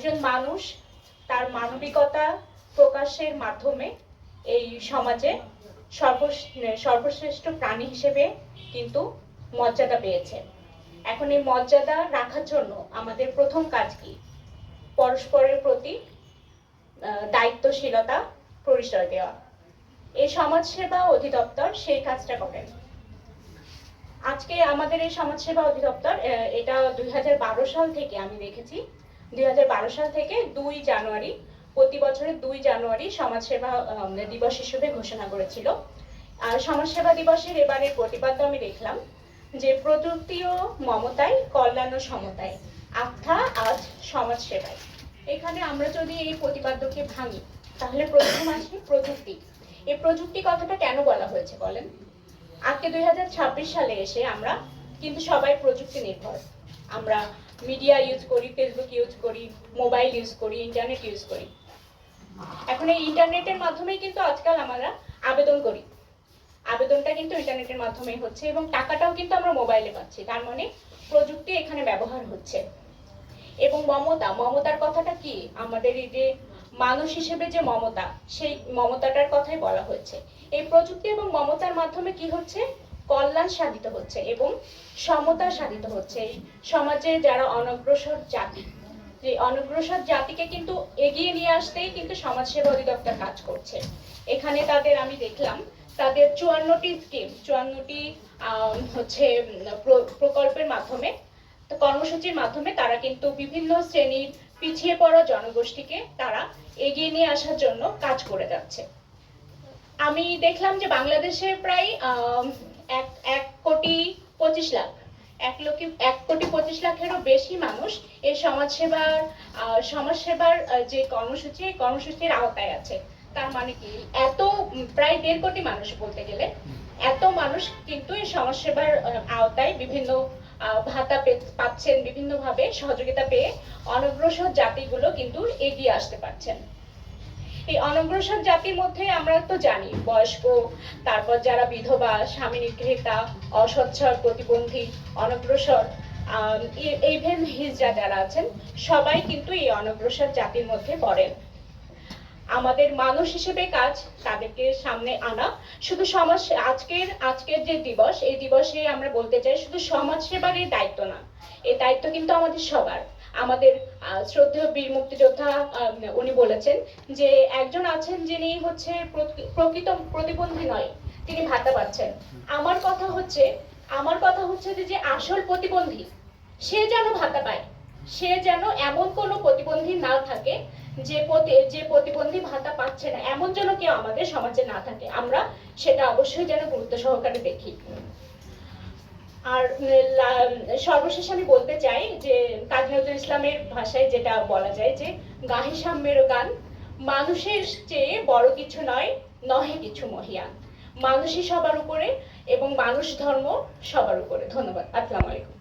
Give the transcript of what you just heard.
একজন মানুষ তার মানবিকতা প্রকাশের মাধ্যমে এই সমাজে সর্বশ্রেষ্ঠ প্রাণী হিসেবে কিন্তু মর্যাদা পেয়েছে। এখন এই মর্যাদা রাখার জন্য আমাদের প্রথম কাজ কি? পরস্পরের প্রতি দায়িত্বশীলতা পরিচয় দেওয়া। এই সমাজসেবা অধিদপ্তর সেই কাজটা করেন। আজকে আমাদের এই সমাজসেবা অধিদপ্তর এটা 2012 সাল থেকে আমি দেখেছি 2012 সাল থেকে 2 জানুয়ারি প্রতি বছরের 2 জানুয়ারি সমাজসেবা দিবস হিসেবে ঘোষণা করেছিল। আর সমাজসেবা দিবসের এবারের প্রতিপাদ্য আমি দেখলাম যে প্রযুক্তি ও মমতায়, কল্যাণ ও সমতায়, আস্থা আজ সমাজসেবায়। এখানে আমরা যদি এই প্রতিপাদ্যকে ভাঙি তাহলে প্রথম আসে প্রযুক্তি। এই প্রযুক্তি কথাটা কেন বলা হয়েছে বলেন? আজকে 2026 সালে এসে আমরা কিন্তু সবাই প্রযুক্তি নির্ভর। আমরা মিডিয়া ইউজ করি, ফেসবুক ইউজ করি, মোবাইল ইউজ করি, ইন্টারনেট ইউজ করি। এখন এই ইন্টারনেটের মাধ্যমেই কিন্তু আজকাল আমরা আবেদন করি। আবেদনটা কিন্তু ইন্টারনেটের মাধ্যমেই হচ্ছে এবং টাকাটাও কিন্তু আমরা মোবাইলে পাচ্ছি। তার মানে প্রযুক্তি এখানে ব্যবহার হচ্ছে। এবং মমতার কথাটা কি? আমাদের এই যে মানুষ হিসেবে যে মমতা, সেই মমতাটার কথাই বলা হয়েছে। এই প্রযুক্তি এবং মমতার মাধ্যমে কি হচ্ছে? কল্যাণ সাধিত হচ্ছে এবং সমতা সাধিত হচ্ছে। এই সমাজে যারা অনগ্রসর জাতি, যে অনগ্রসর জাতিকে কিন্তু এগিয়ে নিয়ে আসতেই কিন্তু সমাজসেবা অধিদপ্তর কাজ করছে। এখানে তাদের আমি দেখলাম তাদের 54টি স্কিম, 54টি হচ্ছে প্রকল্পের মাধ্যমে, কর্মসূচির মাধ্যমে তারা কিন্তু বিভিন্ন শ্রেণীর পিছিয়ে পড়া জনগোষ্ঠীকে তারা এগিয়ে নিয়ে আসার জন্য কাজ করে যাচ্ছে। আমি দেখলাম যে বাংলাদেশে প্রায় 1,25,00,000 লাখেরও বেশি মানুষ এই সমাজসেবার যে কর্মসূচি, এই কর্মসূচির আওতায় আছে। তার মানে কি এত প্রায় 1.5 কোটি মানুষ বলতে গেলে এত মানুষ কিন্তু এই সমাজসেবার আওতায় বিভিন্ন ভাতা পাচ্ছেন, বিভিন্নভাবে সহযোগিতা পেয়ে অনগ্রসর জাতিগুলো কিন্তু এগিয়ে আসতে পারছেন। এই অনগ্রসর জাতির মধ্যে আমরা তো জানি বয়স্ক, তারপর যারা বিধবা, স্বামী নিগৃহীতা, অসচ্ছল, প্রতিবন্ধী, অনগ্রসর, ইভেন হিজড়া যারা আছেন সবাই কিন্তু এই অনগ্রসর জাতির মধ্যে পড়েন। আমাদের মানুষ হিসেবে কাজ তাদেরকে সামনে আনা। শুধু আজকের যে দিবস, এই দিবসে আমরা বলতে চাই শুধু সমাজ সেবার এই দায়িত্ব না, এই দায়িত্ব কিন্তু আমাদের সবার। আমাদের শ্রদ্ধেয় বীর মুক্তিযোদ্ধা উনি বলেছেন যে একজন আছেন যিনি হচ্ছে প্রকৃত প্রতিবন্ধী নয়, তিনি ভাতা পাচ্ছেন। আমার কথা হচ্ছে যে আসল প্রতিবন্ধী সে যেন ভাতা পায়, সে যেন এমন কোনো প্রতিবন্ধী না থাকে যে প্রতিবন্ধী ভাতা পাচ্ছে না, এমন যেন কেউ আমাদের সমাজে না থাকে। আমরা সেটা অবশ্যই যেন গুরুত্ব সহকারে দেখি। আর সর্বশেষ আমি বলতে চাই যে কাজী নজরুল ইসলামের ভাষায় যেটা বলা যায় যে গাহি সাম্যের গান, মানুষের চেয়ে বড় কিছু নয়, নহে কিছু মহিয়ান। মানুষই সবার উপরে এবং মানুষ ধর্ম সবার উপরে। ধন্যবাদ। আসসালামু আলাইকুম।